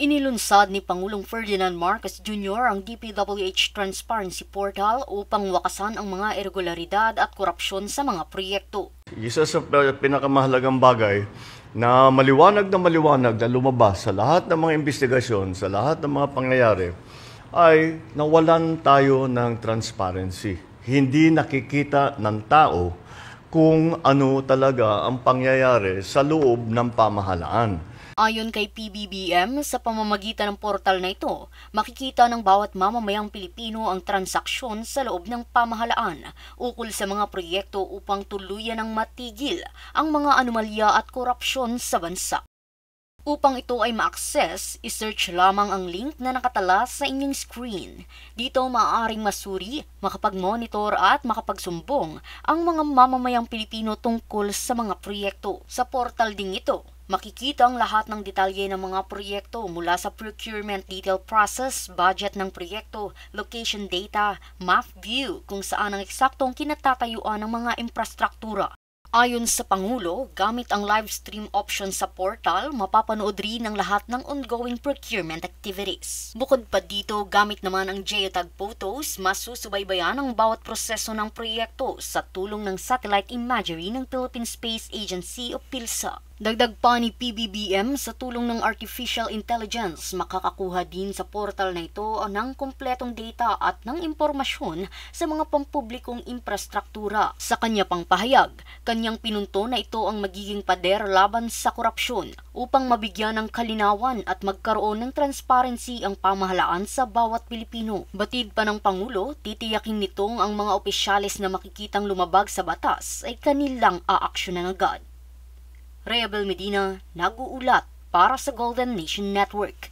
Inilunsad ni Pangulong Ferdinand Marcos Jr. ang DPWH Transparency Portal upang wakasan ang mga irregularidad at korupsyon sa mga proyekto. Isa sa pinakamahalagang bagay na maliwanag na lumabas sa lahat ng mga investigasyon, sa lahat ng mga pangyayari, ay nawalan tayo ng transparency. Hindi nakikita ng tao kung ano talaga ang pangyayari sa loob ng pamahalaan. Ayon kay PBBM, sa pamamagitan ng portal na ito, makikita ng bawat mamamayang Pilipino ang transaksyon sa loob ng pamahalaan ukol sa mga proyekto upang tuluyan ng matigil ang mga anomalya at korupsyon sa bansa. Upang ito ay ma-access, isearch lamang ang link na nakatala sa inyong screen. Dito maaaring masuri, makapag-monitor at makapagsumbong ang mga mamamayang Pilipino tungkol sa mga proyekto. Sa portal ding ito, makikita ang lahat ng detalye ng mga proyekto mula sa procurement detail process, budget ng proyekto, location data, map view kung saan ang eksaktong kinatatayuan ng mga infrastruktura. Ayon sa Pangulo, gamit ang live stream option sa portal, mapapanood rin ang lahat ng ongoing procurement activities. Bukod pa dito, gamit naman ang geotag photos, masusubaybayan ang bawat proseso ng proyekto sa tulong ng satellite imagery ng Philippine Space Agency o PhilSat. Dagdag pa ni PBBM, sa tulong ng artificial intelligence, makakakuha din sa portal na ito ng kumpletong data at ng impormasyon sa mga pampublikong infrastruktura. Sa kanya pang pahayag, kanyang pinunto na ito ang magiging pader laban sa korupsyon upang mabigyan ng kalinawan at magkaroon ng transparency ang pamahalaan sa bawat Pilipino. Batid pa ng Pangulo, titiyakin nitong ang mga opisyalis na makikitang lumabag sa batas ay kanilang aaksyonan agad. Reabel Medina, nag-uulat para sa Golden Nation Network.